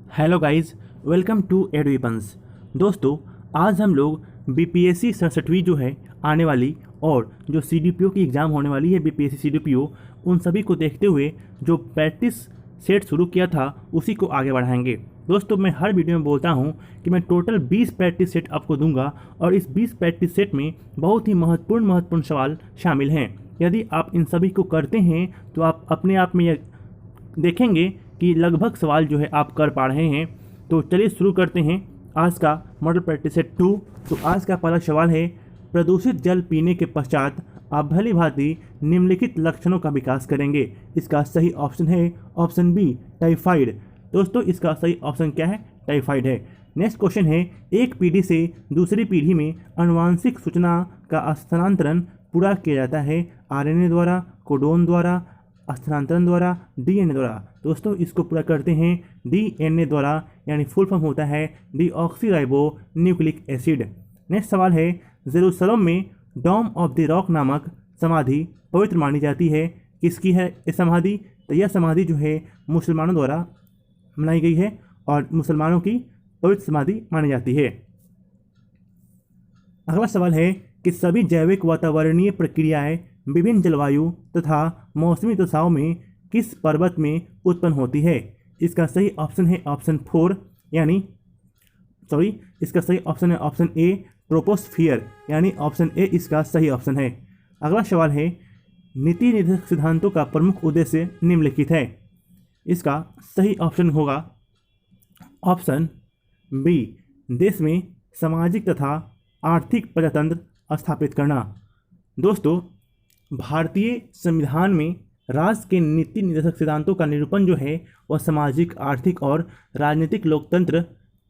Hello guys, welcome to एडवीपन्स। दोस्तों, आज हम लोग बीपीएससी 67वीं जो है आने वाली और जो सीडीपीओ की एग्ज़ाम होने वाली है बीपीएससी सीडीपीओ, उन सभी को देखते हुए जो प्रैक्टिस सेट शुरू किया था उसी को आगे बढ़ाएंगे। दोस्तों, मैं हर वीडियो में बोलता हूं कि मैं टोटल 20 प्रैक्टिस सेट आपको दूंगा और इस 20 प्रैक्टिस सेट में बहुत ही महत्वपूर्ण सवाल शामिल हैं। यदि आप इन सभी को करते हैं तो आप अपने आप में यह देखेंगे कि लगभग सवाल जो है आप कर पा रहे हैं। तो चलिए शुरू करते हैं आज का मॉडल प्रैक्टिस सेट 2। तो आज का पहला सवाल है, प्रदूषित जल पीने के पश्चात आप भली भांति निम्नलिखित लक्षणों का विकास करेंगे। इसका सही ऑप्शन है ऑप्शन बी, टाइफाइड। दोस्तों, इसका सही ऑप्शन क्या है? टाइफाइड है। नेक्स्ट क्वेश्चन है, एक पीढ़ी से दूसरी पीढ़ी में आनुवांशिक सूचना का स्थानांतरण पूरा किया जाता है आरएनए द्वारा, कोडोन द्वारा, स्थानांतरण द्वारा, डीएनए द्वारा। दोस्तों, इसको पूरा करते हैं डीएनए द्वारा, यानी फुल फॉर्म होता है डीऑक्सीराइबो न्यूक्लिक एसिड। नेक्स्ट सवाल है, जेरूसलम में डॉम ऑफ द रॉक नामक समाधि पवित्र मानी जाती है। किसकी है ये समाधि? तो यह समाधि जो है मुसलमानों द्वारा बनाई गई है और मुसलमानों की पवित्र समाधि मानी जाती है। अगला सवाल है कि सभी जैविक वातावरणीय प्रक्रियाएं विभिन्न जलवायु तथा मौसमी दशाओं में किस पर्वत में उत्पन्न होती है? इसका सही ऑप्शन है ऑप्शन 4, इसका सही ऑप्शन है ऑप्शन ए, ट्रोपोस्फियर, यानी ऑप्शन ए इसका सही ऑप्शन है। अगला सवाल है, नीति निर्देशक सिद्धांतों का प्रमुख उद्देश्य निम्नलिखित है। इसका सही ऑप्शन होगा ऑप्शन बी, देश में सामाजिक तथा आर्थिक प्रजातंत्र स्थापित करना। दोस्तों, भारतीय संविधान में राज्य के नीति निर्देशक सिद्धांतों का निरूपण जो है वह सामाजिक, आर्थिक और राजनीतिक लोकतंत्र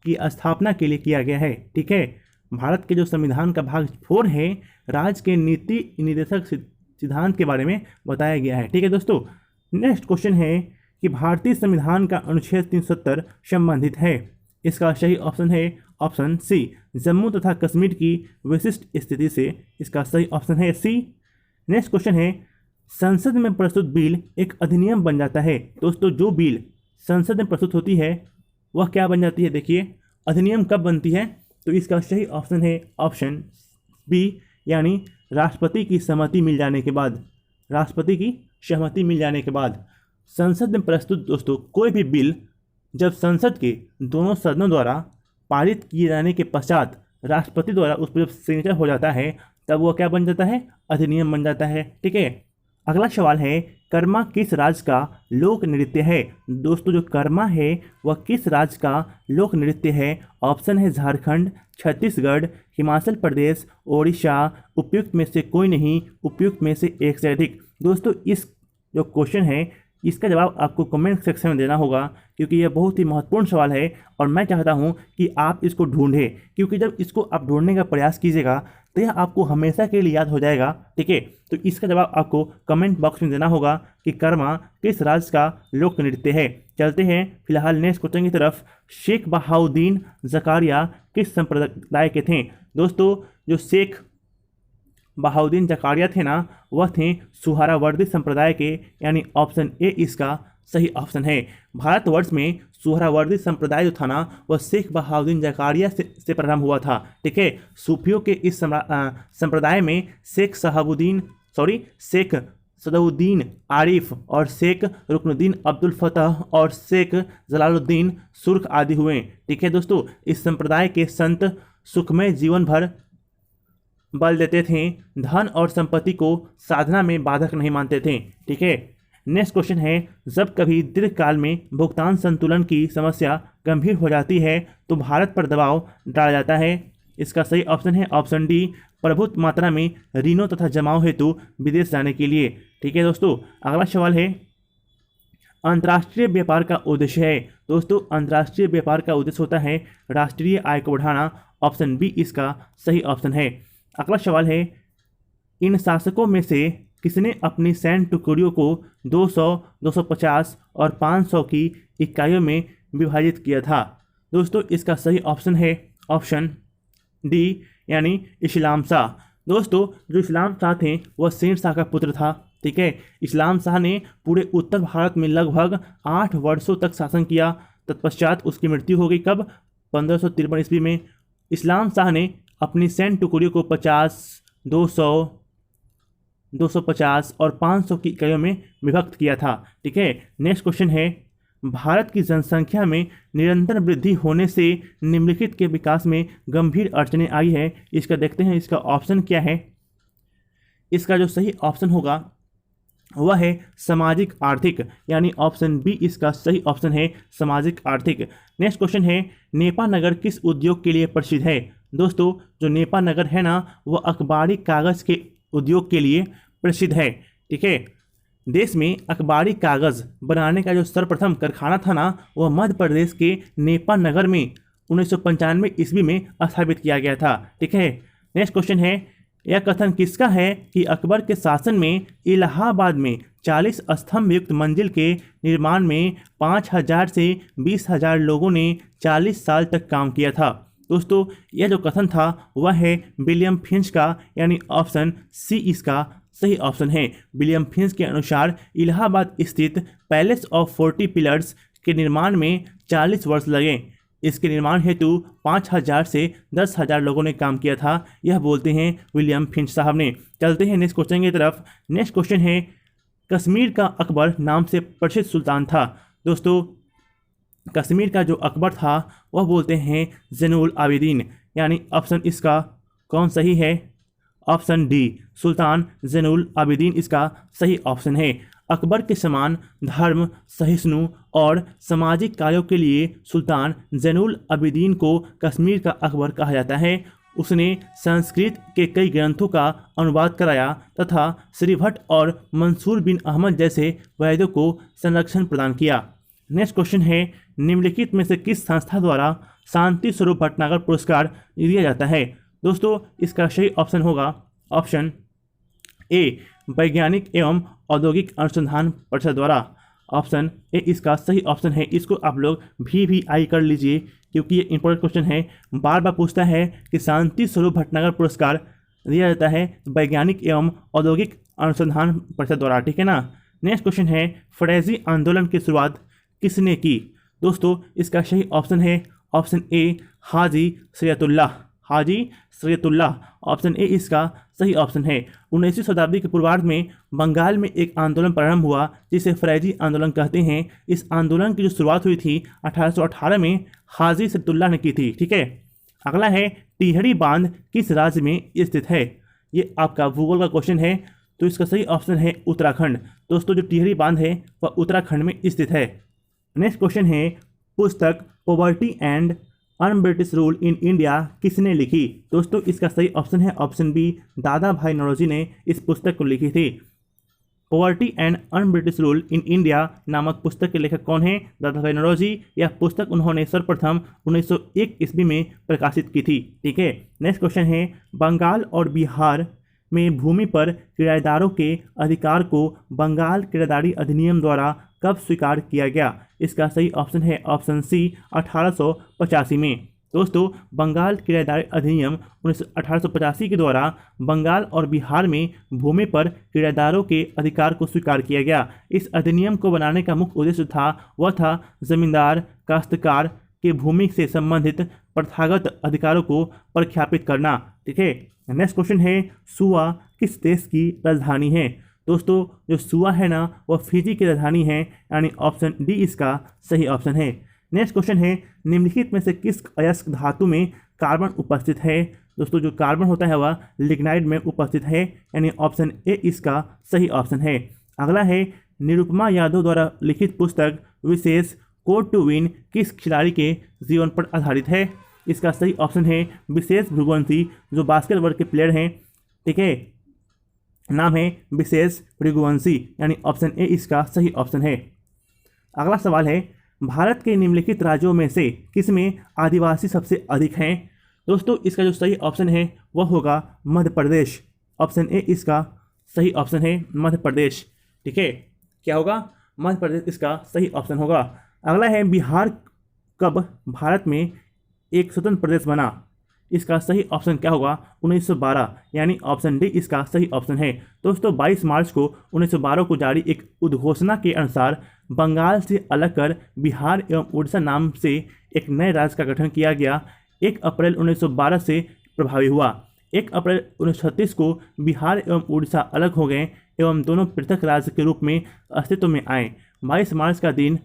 की स्थापना के लिए किया गया है। ठीक है, भारत के जो संविधान का भाग 4 है, राज्य के नीति निर्देशक सिद्धांत के बारे में बताया गया है। ठीक है दोस्तों, नेक्स्ट क्वेश्चन है कि भारतीय संविधान का अनुच्छेद 370 संबंधित है। इसका सही ऑप्शन है ऑप्शन सी, जम्मू तथा कश्मीर की विशिष्ट स्थिति से। इसका सही ऑप्शन है सी। नेक्स्ट क्वेश्चन है, संसद में प्रस्तुत बिल एक अधिनियम बन जाता है। दोस्तों, जो बिल संसद में प्रस्तुत होती है वह क्या बन जाती है? देखिए, अधिनियम कब बनती है? तो इसका सही ऑप्शन है ऑप्शन बी, यानी राष्ट्रपति की सहमति मिल जाने के बाद। राष्ट्रपति की सहमति मिल जाने के बाद संसद में प्रस्तुत दोस्तों कोई भी बिल जब संसद के दोनों सदनों द्वारा पारित किए जाने के पश्चात राष्ट्रपति द्वारा उस पर जब सिग्नेचर हो जाता है तब वह क्या बन जाता है? अधिनियम बन जाता है। ठीक है, अगला सवाल है, कर्मा किस राज्य का लोक नृत्य है? दोस्तों, जो कर्मा है वह किस राज्य का लोक नृत्य है? ऑप्शन है झारखंड, छत्तीसगढ़, हिमाचल प्रदेश, ओडिशा, उपयुक्त में से कोई नहीं, उपयुक्त में से एक से अधिक। दोस्तों, इस जो क्वेश्चन है इसका जवाब आपको कमेंट सेक्शन में देना होगा, क्योंकि यह बहुत ही महत्वपूर्ण सवाल है और मैं चाहता हूं कि आप इसको ढूंढें, क्योंकि जब इसको आप ढूंढने का प्रयास कीजिएगा तो यह आपको हमेशा के लिए याद हो जाएगा। ठीक है, तो इसका जवाब आपको कमेंट बॉक्स में देना होगा कि कर्मा किस राज्य का लोक नृत्य है। चलते हैं फिलहाल नेक्स्ट क्वेश्चन की तरफ। शेख बहाउद्दीन जकारिया किस संप्रदाय के थे? दोस्तों, जो शेख बहाउद्दीन जकारिया थे ना, वह थे सुहरावर्दी संप्रदाय के, यानी ऑप्शन ए इसका सही ऑप्शन है। भारतवर्ष में सुहरावर्दी संप्रदाय जो था ना वह शेख बहाउद्दीन जकारिया से प्रारंभ हुआ था। ठीक है, सूफियों के इस संप्रदाय में शेख सदउद्दीन आरिफ और शेख रुकनुद्दीन अब्दुल फतह और शेख जलालुद्दीन सुर्ख आदि हुए। ठीक है दोस्तों, इस संप्रदाय के संत सुखमय जीवन भर बल देते थे, धन और संपत्ति को साधना में बाधक नहीं मानते थे। ठीक है, नेक्स्ट क्वेश्चन है, जब कभी दीर्घकाल में भुगतान संतुलन की समस्या गंभीर हो जाती है तो भारत पर दबाव डाला जाता है। इसका सही ऑप्शन है ऑप्शन डी, प्रभुत मात्रा में ऋणों तथा जमाओं हेतु विदेश जाने के लिए। ठीक है दोस्तों, अगला सवाल है, अंतर्राष्ट्रीय व्यापार का उद्देश्य है। दोस्तों, अंतर्राष्ट्रीय व्यापार का उद्देश्य होता है राष्ट्रीय आय को बढ़ाना। ऑप्शन बी इसका सही ऑप्शन है। अगला सवाल है, इन शासकों में से किसने अपनी सैन्य टुकड़ियों को 200, 250 और 500 की इकाइयों में विभाजित किया था? दोस्तों, इसका सही ऑप्शन है ऑप्शन डी, यानी इस्लाम शाह। दोस्तों, जो इस्लाम शाह थे वह शेर शाह का पुत्र था। ठीक है। इस्लाम शाह ने पूरे उत्तर भारत में लगभग 8 वर्षों तक शासन किया। तत्पश्चात उसकी मृत्यु हो गई। कब? 1553 ईस्वी में। इस्लाम शाह ने अपनी सैन्य टुकड़ियों को 50, 200, 250 और 500 की इकाइयों में विभक्त किया था। ठीक है। नेक्स्ट क्वेश्चन है, भारत की जनसंख्या में निरंतर वृद्धि होने से निम्नलिखित के विकास में गंभीर अड़चनें आई है। इसका देखते हैं, इसका ऑप्शन क्या है। इसका जो सही ऑप्शन होगा वह है सामाजिक आर्थिक, यानी ऑप्शन बी इसका सही ऑप्शन है, सामाजिक आर्थिक। नेक्स्ट क्वेश्चन है, नेपा नगर किस उद्योग के लिए प्रसिद्ध है। दोस्तों, जो नेपा नगर है ना, वह अखबारी कागज़ के उद्योग के लिए प्रसिद्ध है। ठीक है। देश में अखबारी कागज़ बनाने का जो सर्वप्रथम कारखाना था ना, वह मध्य प्रदेश के नेपा नगर में 1995 ईस्वी में स्थापित किया गया था। ठीक है। नेक्स्ट क्वेश्चन है, यह कथन किसका है कि अकबर के शासन में इलाहाबाद में 40 स्तंभ युक्त मंजिल के निर्माण में 5000 से 20,000 लोगों ने 40 साल तक काम किया था। दोस्तों, यह जो कथन था वह है विलियम फिंच का, यानी ऑप्शन सी इसका सही ऑप्शन है। विलियम फिंच के अनुसार इलाहाबाद स्थित पैलेस ऑफ 40 पिलर्स के निर्माण में 40 वर्ष लगे। इसके निर्माण हेतु 5000 से 10,000 लोगों ने काम किया था, यह बोलते हैं विलियम फिंच साहब ने। चलते हैं नेक्स्ट क्वेश्चन की तरफ। नेक्स्ट क्वेश्चन है, कश्मीर का अकबर नाम से प्रसिद्ध सुल्तान था। दोस्तों, कश्मीर का जो अकबर था वह बोलते हैं ज़ैनुल आबिदीन, यानी ऑप्शन इसका कौन सही है? ऑप्शन डी, सुल्तान ज़ैनुल आबिदीन इसका सही ऑप्शन है। अकबर के समान धर्म सहिष्णु और सामाजिक कार्यों के लिए सुल्तान ज़ैनुल आबिदीन को कश्मीर का अकबर कहा जाता है। उसने संस्कृत के कई ग्रंथों का अनुवाद कराया तथा श्रीभट्ट और मंसूर बिन अहमद जैसे वैद्यों को संरक्षण प्रदान किया। नेक्स्ट क्वेश्चन है, निम्नलिखित में से किस संस्था द्वारा शांति स्वरूप भटनागर पुरस्कार दिया जाता है। दोस्तों, इसका सही ऑप्शन होगा ऑप्शन ए, वैज्ञानिक एवं औद्योगिक अनुसंधान परिषद द्वारा। ऑप्शन ए इसका सही ऑप्शन है। इसको आप लोग VVI कर लीजिए क्योंकि ये इंपॉर्टेंट क्वेश्चन है। बार बार पूछता है कि शांति स्वरूप भटनागर पुरस्कार दिया जाता है वैज्ञानिक एवं औद्योगिक अनुसंधान परिषद द्वारा। ठीक है ना। नेक्स्ट क्वेश्चन है, फरेजी आंदोलन की शुरुआत किसने की। दोस्तों, इसका सही ऑप्शन है option A, Haji सैयदुल्लाह। Haji सैयदुल्लाह, option A इसका सही ऑप्शन है। 19वीं शताब्दी के पूर्वार्ध में बंगाल में एक आंदोलन प्रारंभ हुआ जिसे फरेजी आंदोलन कहते हैं। इस आंदोलन की जो शुरुआत हुई थी 1818 में हाजी सैयदुल्लाह ने की थी। ठीक है। अगला है, टिहरी बांध किस राज्य में स्थित है। ये आपका भूगोल का क्वेश्चन है, तो इसका सही ऑप्शन है उत्तराखंड। दोस्तों, जो टिहरी बांध है वह उत्तराखंड में स्थित है। नेक्स्ट क्वेश्चन है, पुस्तक poverty and un-British rule in India किसने लिखी। दोस्तों, इसका सही ऑप्शन है ऑप्शन बी, दादा भाई नौरोजी ने इस पुस्तक को लिखी थी। Poverty and un-British rule in India नामक पुस्तक के लेखक कौन है? दादा भाई नौरोजी। यह पुस्तक उन्होंने सर्वप्रथम 1901 ईस्वी में प्रकाशित की थी। ठीक है। नेक्स्ट क्वेश्चन है, बंगाल और बिहार में भूमि पर किराएदारों के अधिकार को बंगाल किराएदारी अधिनियम द्वारा कब स्वीकार किया गया। इसका सही ऑप्शन है ऑप्शन सी, 1885 में। दोस्तों, बंगाल किराएदारी अधिनियम 1885 के द्वारा बंगाल और बिहार में भूमि पर किराएदारों के अधिकार को स्वीकार किया गया। इस अधिनियम को बनाने का मुख्य उद्देश्य था वह था जमींदार काश्तकार के भूमि से संबंधित प्रथागत अधिकारों को प्रख्यापित करना। ठीक है। नेक्स्ट क्वेश्चन है, सुआ किस देश की राजधानी है। दोस्तों, जो सुआ है ना वह फिजी की राजधानी है, यानी ऑप्शन डी इसका सही ऑप्शन है। नेक्स्ट क्वेश्चन है, निम्नलिखित में से किस अयस्क धातु में कार्बन उपस्थित है। दोस्तों, जो कार्बन होता है वह लिग्नाइट में उपस्थित है, यानी ऑप्शन ए इसका सही ऑप्शन है। अगला है, निरुपमा यादव द्वारा लिखित पुस्तक विशेष कोड टू विन किस खिलाड़ी के जीवन पर आधारित है। इसका सही ऑप्शन है विशेष भृगुवंशी, जो बास्केटबॉल के प्लेयर हैं। ठीक है, नाम है विशेष भृगुवंशी, यानी ऑप्शन ए इसका सही ऑप्शन है। अगला सवाल है, भारत के निम्नलिखित राज्यों में से किसमें आदिवासी सबसे अधिक हैं। दोस्तों, इसका जो सही ऑप्शन है वह होगा मध्य प्रदेश। ऑप्शन ए इसका सही ऑप्शन है, मध्य प्रदेश। ठीक है, क्या होगा? मध्य प्रदेश इसका सही ऑप्शन होगा। अगला है, बिहार कब भारत में एक स्वतंत्र प्रदेश बना। इसका सही ऑप्शन क्या होगा? 1912, यानी ऑप्शन डी इसका सही ऑप्शन है। दोस्तों 22 मार्च को 1912 को जारी एक उद्घोषणा के अनुसार बंगाल से अलग कर बिहार एवं उड़ीसा नाम से एक नए राज्य का गठन किया गया। 1 अप्रैल 1912 से प्रभावी हुआ। 1 अप्रैल 1936 को बिहार एवं उड़ीसा अलग हो गए एवं दोनों पृथक राज्य के रूप में अस्तित्व में आए। 22 मार्च का दिन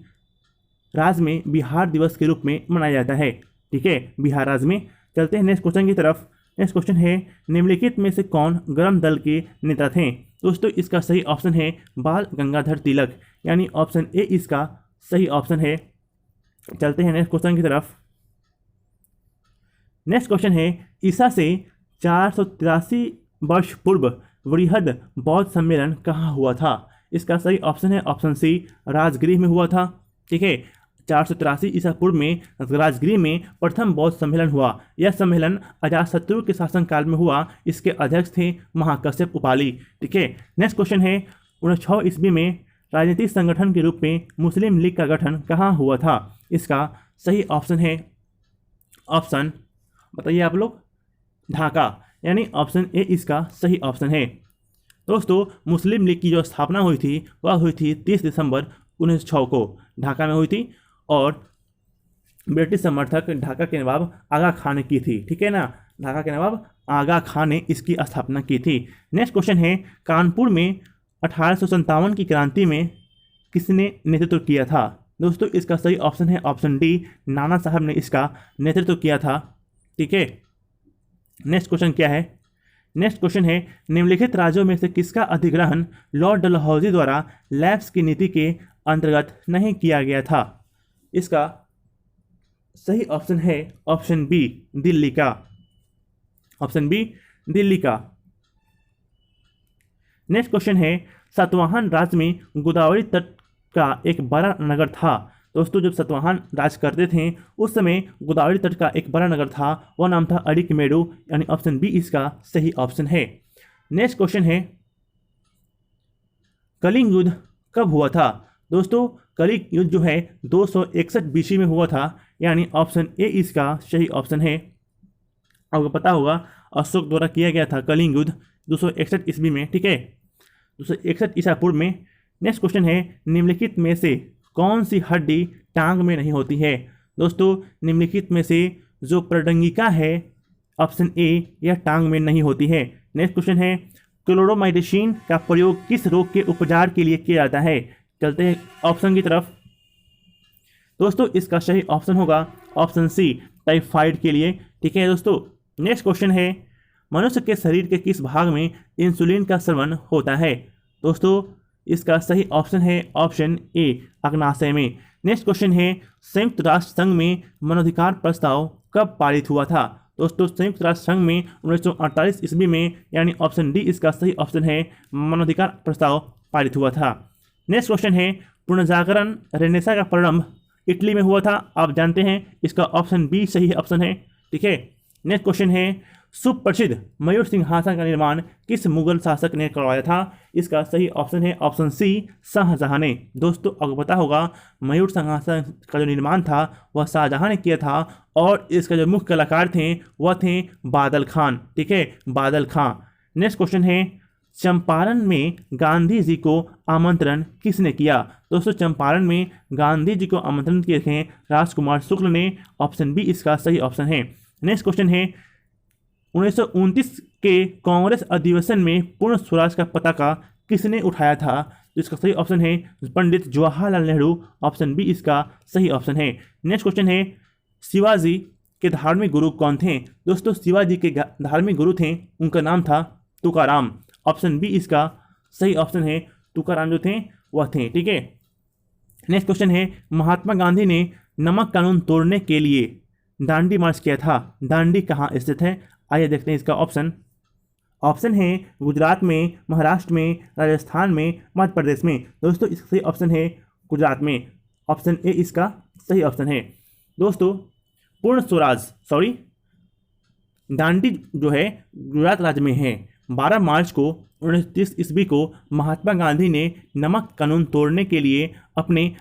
राज्य में बिहार दिवस के रूप में मनाया जाता है। ठीक है, बिहार राज्य में। चलते हैं नेक्स्ट क्वेश्चन की तरफ। नेक्स्ट क्वेश्चन है, निम्नलिखित में से कौन गरम दल के नेता थे? दोस्तों इसका सही ऑप्शन है बाल गंगाधर तिलक, यानी ऑप्शन ए इसका सही ऑप्शन है। चलते हैं नेक्स्ट क्वेश्चन की तरफ। नेक्स्ट क्वेश्चन है, ईसा से 483 वर्ष पूर्व वृहद बौद्ध सम्मेलन कहाँ हुआ था? इसका सही ऑप्शन है ऑप्शन सी, राजगृह में हुआ था। ठीक है, 483 ईसा पूर्व में राजगृह में प्रथम बौद्ध सम्मेलन हुआ। यह सम्मेलन अजातशत्रु के शासनकाल में हुआ। इसके अध्यक्ष थे महाकश्यप उपाली। ठीक है, नेक्स्ट क्वेश्चन है, 1906 ईस्वी में राजनीतिक संगठन के रूप में मुस्लिम लीग का गठन कहाँ हुआ था? इसका सही ऑप्शन है ऑप्शन, बताइए आप लोग, ढाका, यानी ऑप्शन ए इसका सही ऑप्शन है। दोस्तों मुस्लिम लीग की जो स्थापना हुई थी वह हुई थी 30 दिसंबर 1906 को ढाका में हुई थी और ब्रिटिश समर्थक ढाका के नवाब आगा खान ने की थी। ठीक है ना, ढाका के नवाब आगा खान ने इसकी स्थापना की थी। नेक्स्ट क्वेश्चन है, कानपुर में 1857 की क्रांति में किसने नेतृत्व किया था? दोस्तों इसका सही ऑप्शन है ऑप्शन डी, नाना साहब ने इसका नेतृत्व किया था। ठीक है, नेक्स्ट क्वेश्चन क्या है? नेक्स्ट क्वेश्चन है, निम्नलिखित राज्यों में से किसका अधिग्रहण लॉर्ड डलहौजी द्वारा लैप्स की नीति के अंतर्गत नहीं किया गया था? इसका सही ऑप्शन है ऑप्शन बी, दिल्ली का। ऑप्शन बी, दिल्ली का। नेक्स्ट क्वेश्चन है, सातवाहन राज्य में गोदावरी तट का एक बड़ा नगर था। दोस्तों जब सातवाहन राज करते थे उस समय गोदावरी तट का एक बड़ा नगर था, वह नाम था अरिकमेडु, यानी ऑप्शन बी इसका सही ऑप्शन है। नेक्स्ट क्वेश्चन है, कलिंग युद्ध कब हुआ था? दोस्तों कलिंग युद्ध जो है 261 बीसी में हुआ था, यानी ऑप्शन ए इसका सही ऑप्शन है। आपको पता होगा अशोक द्वारा किया गया था कलिंग युद्ध 261 ईस्वी में। ठीक है, 261 ईसा पूर्व में। नेक्स्ट क्वेश्चन है, निम्नलिखित में से कौन सी हड्डी टांग में नहीं होती है? दोस्तों निम्नलिखित में से जो प्रडंगिका है ऑप्शन ए, यह टांग में नहीं होती है। नेक्स्ट क्वेश्चन है, क्लोरोमाइसिन का प्रयोग किस रोग के उपचार के लिए किया जाता है? चलते हैं ऑप्शन की तरफ। दोस्तों इसका सही ऑप्शन होगा ऑप्शन सी, टाइफाइड के लिए। ठीक है दोस्तों, नेक्स्ट क्वेश्चन है, मनुष्य के शरीर के किस भाग में इंसुलिन का स्रवण होता है? दोस्तों इसका सही ऑप्शन है ऑप्शन ए, अग्नाशय में। नेक्स्ट क्वेश्चन है, संयुक्त राष्ट्र संघ में मानवाधिकार प्रस्ताव कब पारित हुआ था? दोस्तों संयुक्त राष्ट्र संघ में 1948 ईस्वी में, यानी ऑप्शन डी इसका सही ऑप्शन है, मानवाधिकार प्रस्ताव पारित हुआ था। नेक्स्ट क्वेश्चन है, पुनर्जागरण रेनेसा का प्रारंभ इटली में हुआ था। आप जानते हैं इसका ऑप्शन बी सही ऑप्शन है। ठीक है, नेक्स्ट क्वेश्चन है, सुप्रसिद्ध मयूर सिंहासन का निर्माण किस मुगल शासक ने करवाया था? इसका सही ऑप्शन है ऑप्शन सी, शाहजहां ने। दोस्तों आपको पता होगा मयूर सिंहासन का जो निर्माण था वह शाहजहां ने किया था और इसका जो मुख्य कलाकार थे वह थे बादल खान। ठीक है, बादल खां। नेक्स्ट क्वेश्चन है, चंपारण में गांधी जी को आमंत्रण किसने किया? दोस्तों चंपारण में गांधी जी को आमंत्रण किए थे राजकुमार शुक्ल ने। ऑप्शन बी इसका सही ऑप्शन है। नेक्स्ट क्वेश्चन है, 1929 के कांग्रेस अधिवेशन में पूर्ण स्वराज का पताका किसने उठाया था? तो इसका सही ऑप्शन है पंडित जवाहरलाल नेहरू। ऑप्शन बी इसका सही ऑप्शन है। नेक्स्ट क्वेश्चन है, शिवाजी के धार्मिक गुरु कौन थे? दोस्तों शिवाजी के धार्मिक गुरु थे, उनका नाम था तुकाराम। ऑप्शन बी इसका सही ऑप्शन है, तुकाराम जो थे वह थे। ठीक है, नेक्स्ट क्वेश्चन है, महात्मा गांधी ने नमक कानून तोड़ने के लिए दांडी मार्च किया था। दांडी कहाँ स्थित है? आइए देखते हैं इसका ऑप्शन। ऑप्शन है गुजरात में, महाराष्ट्र में, राजस्थान में, मध्य प्रदेश में। दोस्तों इसका सही ऑप्शन है गुजरात में। ऑप्शन ए इसका सही ऑप्शन है। दोस्तों पूर्ण स्वराज दांडी जो है गुजरात राज्य में है। 12 मार्च को 1930 ईस्वी को महात्मा गांधी ने नमक कानून तोड़ने के लिए अपने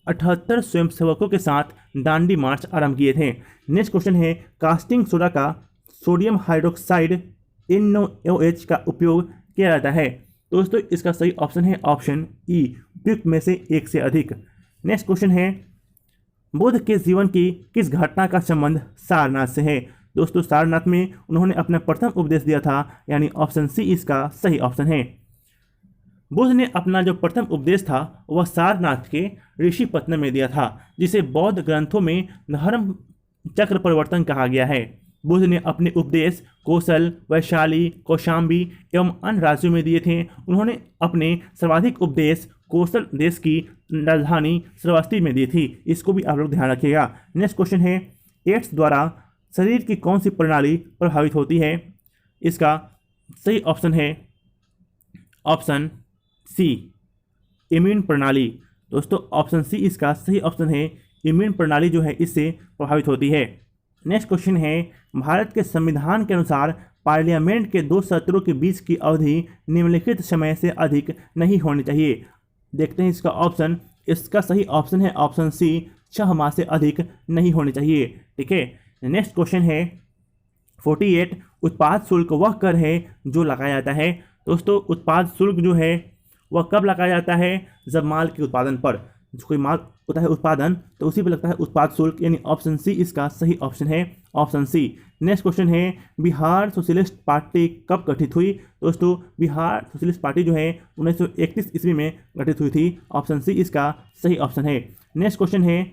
78 स्वयंसेवकों के साथ दांडी मार्च आरंभ किए थे। नेक्स्ट क्वेश्चन है, कास्टिंग सोडा का सोडियम हाइड्रोक्साइड NaOH का उपयोग किया जाता है? दोस्तों इसका सही ऑप्शन है ऑप्शन ई, उपयुक्त में से एक से अधिक। नेक्स्ट क्वेश्चन है, बुद्ध के जीवन की किस घटना का संबंध सारनाथ से है? दोस्तों सारनाथ में उन्होंने अपना प्रथम उपदेश दिया था, यानी ऑप्शन सी इसका सही ऑप्शन है। बुद्ध ने अपना जो प्रथम उपदेश था वह सारनाथ के ऋषिपत्तनम में दिया था, जिसे बौद्ध ग्रंथों में धर्म चक्र परिवर्तन कहा गया है। बुद्ध ने अपने उपदेश कौशल, वैशाली, कौशाम्बी एवं अन्य राज्यों में दिए थे। उन्होंने अपने सर्वाधिक उपदेश कौशल देश की राजधानी श्रावस्ती में दी थी। इसको भी आप लोग ध्यान रखिएगा। नेक्स्ट क्वेश्चन है, एड्स द्वारा शरीर की कौन सी प्रणाली प्रभावित होती है? इसका सही ऑप्शन है ऑप्शन सी, इम्यून प्रणाली। दोस्तों ऑप्शन सी इसका सही ऑप्शन है, इम्यून प्रणाली जो है इससे प्रभावित होती है। नेक्स्ट क्वेश्चन है, भारत के संविधान के अनुसार पार्लियामेंट के दो सत्रों के बीच की अवधि निम्नलिखित समय से अधिक नहीं होनी चाहिए। देखते हैं इसका ऑप्शन। इसका सही ऑप्शन है ऑप्शन सी, 6 माह से अधिक नहीं होनी चाहिए। ठीक है। नेक्स्ट क्वेश्चन है 48, उत्पाद शुल्क वह कर है जो लगाया जाता है। दोस्तों उत्पाद शुल्क जो है वह कब लगाया जाता है? जब माल के उत्पादन पर, कोई माल होता है उत्पादन तो उसी पर लगता है उत्पाद शुल्क, यानी ऑप्शन सी इसका सही ऑप्शन है, ऑप्शन सी। नेक्स्ट क्वेश्चन है, बिहार सोशलिस्ट पार्टी कब गठित हुई? दोस्तों बिहार सोशलिस्ट पार्टी जो है 1931 ईस्वी में गठित हुई थी। ऑप्शन सी इसका सही ऑप्शन है। नेक्स्ट क्वेश्चन है,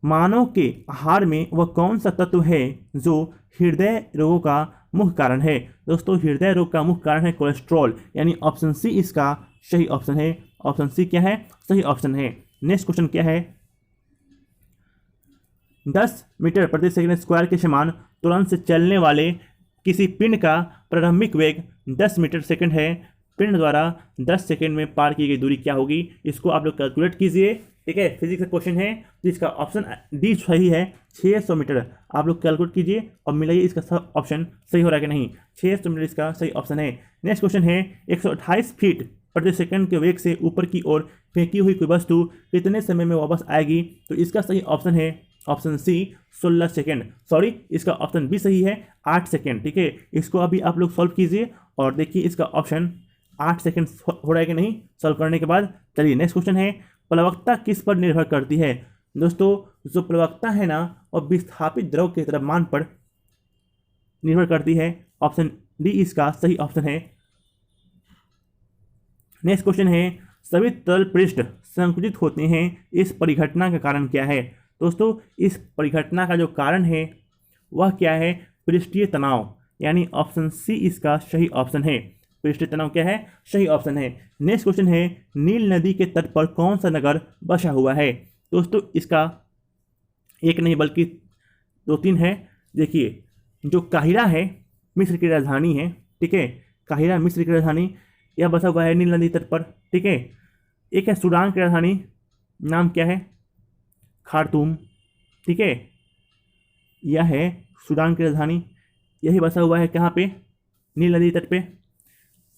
मानव के आहार में वह कौन सा तत्व है जो हृदय रोगों का मुख्य कारण है? दोस्तों हृदय रोग का मुख्य कारण है कोलेस्ट्रॉल, यानी ऑप्शन सी इसका सही ऑप्शन है। ऑप्शन सी क्या है? सही ऑप्शन है। नेक्स्ट क्वेश्चन क्या है, 10 मीटर प्रति सेकंड स्क्वायर के समान तुरंत से चलने वाले किसी पिंड का प्रारंभिक वेग 10 मीटर सेकंड है। पिंड द्वारा 10 सेकंड में पार की गई दूरी क्या होगी? इसको आप लोग कैलकुलेट कीजिए। ठीक है, फिजिक्स का क्वेश्चन है जिसका ऑप्शन डी सही है, 600 मीटर। आप लोग कैलकुलेट कीजिए और मिलाइए इसका ऑप्शन सही हो रहा है कि नहीं। 600 मीटर इसका सही ऑप्शन है। नेक्स्ट क्वेश्चन है, 128 फीट प्रति सेकंड के वेग से ऊपर की ओर फेंकी हुई कोई वस्तु कितने समय में वापस आएगी? तो इसका सही ऑप्शन है ऑप्शन सी, 16 सेकेंड। सॉरी, इसका ऑप्शन बी सही है, 8 सेकेंड। ठीक है, इसको अभी आप लोग सॉल्व कीजिए और देखिए इसका ऑप्शन 8 सेकेंड हो रहा है कि नहीं सॉल्व करने के बाद। चलिए नेक्स्ट क्वेश्चन है, प्लवकता किस पर निर्भर करती है? दोस्तों जो प्लवकता है ना और विस्थापित द्रव के द्रव्यमान पर निर्भर करती है। ऑप्शन डी इसका सही ऑप्शन है। नेक्स्ट क्वेश्चन है, सभी तरल पृष्ठ संकुचित होते हैं, इस परिघटना का कारण क्या है? दोस्तों इस परिघटना का जो कारण है वह क्या है? पृष्ठीय तनाव, यानी ऑप्शन सी इसका सही ऑप्शन है। पृष्ठीय तनाव क्या है? सही ऑप्शन है। नेक्स्ट क्वेश्चन है, नील नदी के तट पर कौन सा नगर बसा हुआ है? दोस्तों इसका एक नहीं बल्कि 2-3 है। देखिए, जो काहिरा है मिस्र की राजधानी है। ठीक है, काहिरा मिस्र की राजधानी, यह बसा हुआ है नील नदी तट पर। ठीक है, एक है सूडान की राजधानी, नाम क्या है? खार्तूम। ठीक है, यह है सूडान की राजधानी, यही बसा हुआ है कहाँ पे? नील नदी तट पे।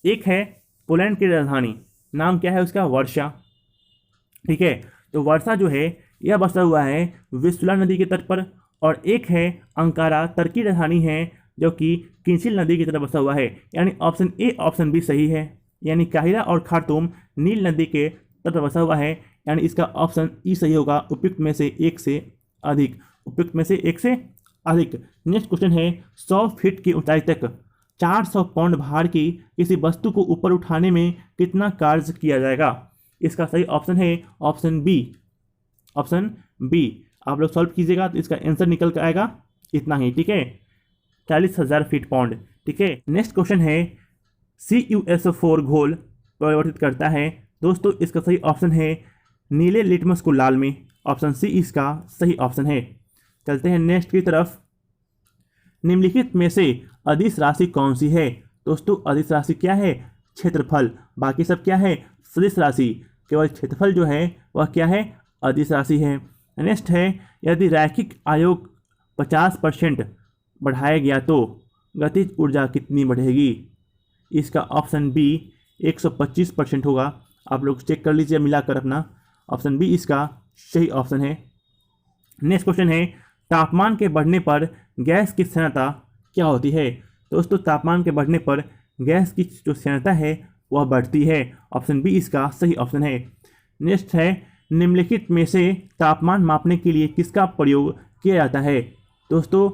एक है पोलैंड की राजधानी, नाम क्या है उसका? वर्षा। ठीक है, तो वर्षा जो है यह बसा हुआ है विस्ला नदी के तट पर। और एक है अंकारा, तुर्की राजधानी है, जो कि किंचिल नदी की तरफ बसा हुआ है। यानी ऑप्शन ए ऑप्शन बी सही है, यानी काहिरा और खार्तूम नील नदी के तट पर बसा हुआ है, यानी इसका ऑप्शन ई सही होगा, उपयुक्त में से एक से अधिक। उपयुक्त में से एक से अधिक। नेक्स्ट क्वेश्चन है, 100 फीट की ऊंचाई तक 400 पाउंड भार की किसी वस्तु को ऊपर उठाने में कितना कार्य किया जाएगा? इसका सही ऑप्शन है ऑप्शन बी। ऑप्शन बी आप लोग सॉल्व कीजिएगा तो इसका आंसर निकल कर आएगा इतना ही। ठीक है, 40,000 फीट पाउंड। ठीक है, नेक्स्ट क्वेश्चन है, CuSO4 घोल परिवर्तित करता है। दोस्तों इसका सही ऑप्शन है नीले लिटमस को लाल में। ऑप्शन सी इसका सही ऑप्शन है। चलते हैं नेक्स्ट की तरफ। निम्नलिखित में से अदिश राशि कौन सी है? दोस्तों अदिश राशि क्या है? क्षेत्रफल। बाकी सब क्या है? सदिश राशि। केवल क्षेत्रफल जो है वह क्या है? अदिश राशि है। नेक्स्ट है, यदि रैखिक आयोग 50% बढ़ाया गया तो गतिज ऊर्जा कितनी बढ़ेगी? इसका ऑप्शन बी 125% होगा। आप लोग चेक कर लीजिए मिलाकर अपना। ऑप्शन बी इसका सही ऑप्शन है। नेक्स्ट क्वेश्चन है, तापमान के बढ़ने पर गैस की सांद्रता क्या होती है? दोस्तों तापमान के बढ़ने पर गैस की जो सांद्रता है वह बढ़ती है। ऑप्शन बी इसका सही ऑप्शन है। नेक्स्ट है, निम्नलिखित में से तापमान मापने के लिए किसका प्रयोग किया जाता है? दोस्तों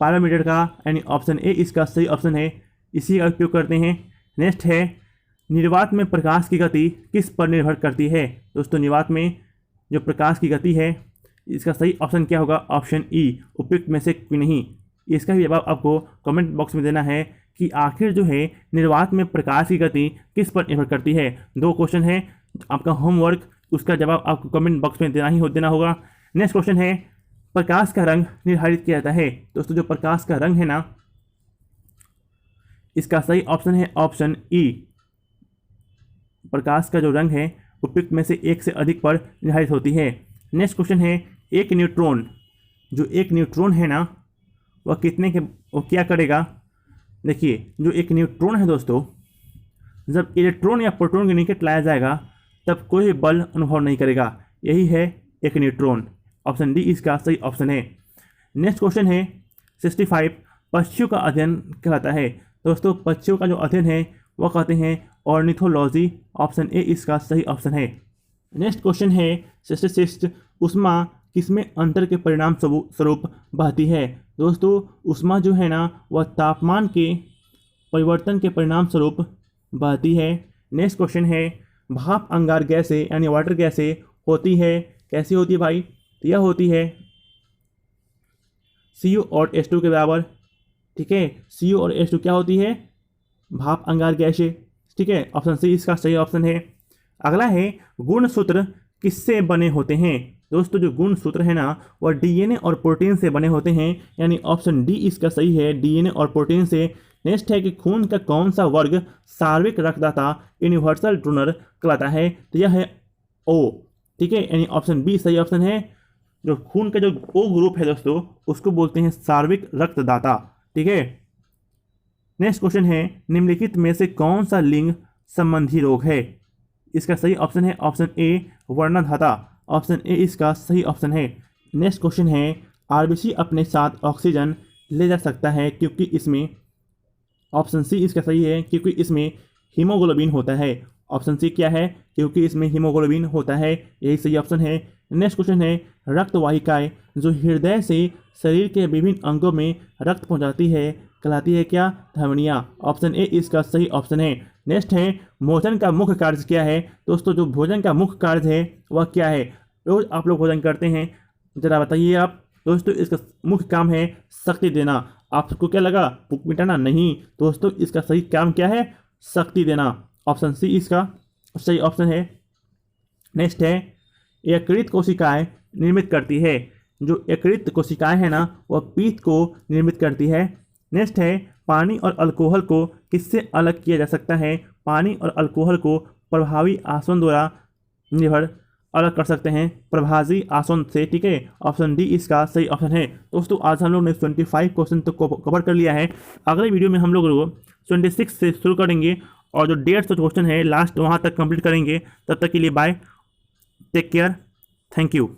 पायरोमीटर का, यानी ऑप्शन ए इसका सही ऑप्शन है, इसी का उपयोग करते हैं। नेक्स्ट है, निर्वात में प्रकाश की गति किस पर निर्भर करती है? दोस्तों निर्वात में जो प्रकाश की गति है, इसका सही ऑप्शन क्या होगा? ऑप्शन ई, उपयुक्त में से कोई नहीं। इसका भी जवाब आपको कमेंट बॉक्स में देना है कि आखिर जो है निर्वात में प्रकाश की गति किस पर निर्भर करती है। 2 क्वेश्चन है, आपका होमवर्क, उसका जवाब आपको कमेंट बॉक्स में देना होगा। नेक्स्ट क्वेश्चन है, प्रकाश का रंग निर्धारित किया जाता है। दोस्तों जो प्रकाश का रंग है ना, इसका सही ऑप्शन है ऑप्शन ई। प्रकाश का जो रंग है उपयुक्त में से एक से अधिक पर निर्धारित होती है। नेक्स्ट क्वेश्चन है, एक न्यूट्रॉन, जो एक न्यूट्रॉन है ना वह वो क्या करेगा? देखिए जो एक न्यूट्रॉन है दोस्तों, जब इलेक्ट्रॉन या प्रोटॉन के निकट लाया जाएगा तब कोई भी बल अनुभव नहीं करेगा। यही है एक न्यूट्रॉन। ऑप्शन डी इसका सही ऑप्शन है। नेक्स्ट क्वेश्चन है 65, पक्षियों का अध्ययन कहलाता है। दोस्तों पक्षियों का जो अध्ययन है वह कहते हैं ऑर्निथोलॉजी। ऑप्शन ए इसका सही ऑप्शन है। नेक्स्ट क्वेश्चन है 66, ऊष्मा किसमें अंतर के परिणाम स्वरूप बहती है? दोस्तों ऊष्मा जो है ना वह तापमान के परिवर्तन के परिणाम स्वरूप बहती है। नेक्स्ट क्वेश्चन है, भाप अंगार गैसें यानी वाटर गैसें होती है, कैसी होती है भाई? तो यह होती है CO और H2 के बराबर। ठीक है, CO और H2 क्या होती है? भाप अंगार गैसें। ठीक है, ऑप्शन सी इसका सही ऑप्शन है। अगला है, गुणसूत्र किससे बने होते हैं? दोस्तों जो गुणसूत्र है ना वह DNA और प्रोटीन से बने होते हैं, यानी ऑप्शन डी इसका सही है, DNA और प्रोटीन से। नेक्स्ट है कि खून का कौन सा वर्ग सार्वत्रिक रक्तदाता यूनिवर्सल डोनर कहलाता है? तो यह है O। ठीक है, यानी ऑप्शन बी सही ऑप्शन है। जो खून का जो O ग्रुप है दोस्तों उसको बोलते हैं सार्वत्रिक रक्तदाता। ठीक है। नेक्स्ट क्वेश्चन है, निम्नलिखित में से कौन सा लिंग संबंधी रोग है? इसका सही ऑप्शन है ऑप्शन ए वर्णाधाता। ऑप्शन ए इसका सही ऑप्शन है। नेक्स्ट क्वेश्चन है, RBC अपने साथ ऑक्सीजन ले जा सकता है क्योंकि इसमें, ऑप्शन सी इसका सही है, क्योंकि इसमें हीमोग्लोबिन होता है। ऑप्शन सी क्या है? क्योंकि इसमें हीमोग्लोबिन होता है, यही सही ऑप्शन है। नेक्स्ट क्वेश्चन है, रक्त वाहिकाएं जो हृदय से शरीर के विभिन्न अंगों में रक्त पहुंचाती है कहलाती है क्या? धमनियाँ। ऑप्शन ए इसका सही ऑप्शन है। नेक्स्ट है, भोजन का मुख्य कार्य क्या है? दोस्तों जो भोजन का मुख्य कार्य है वह क्या है? रोज आप लोग भोजन करते हैं, जरा बताइए आप। दोस्तों इसका मुख्य काम है शक्ति देना। आपको क्या लगा, भूख मिटाना? नहीं दोस्तों, इसका सही काम क्या है? शक्ति देना। ऑप्शन सी इसका सही ऑप्शन है। नेक्स्ट है, यकृत कोशिकाएं निर्मित करती है। जो यकृत कोशिकाएं है ना वह पीत को निर्मित करती है। नेक्स्ट है, पानी और अल्कोहल को किससे अलग किया जा सकता है? पानी और अल्कोहल को प्रभावी आसवन द्वारा निर्भर अलग कर सकते हैं, प्रभावी आसवन से। ठीक है, ऑप्शन डी इसका सही ऑप्शन है। दोस्तों आज हम लोग ने 25 क्वेश्चन तो कवर कर लिया है। अगले वीडियो में हम लोग 26 से शुरू करेंगे और जो 150 क्वेश्चन है लास्ट वहाँ तक कंप्लीट करेंगे। तब तक के लिए bye, take care, thank you.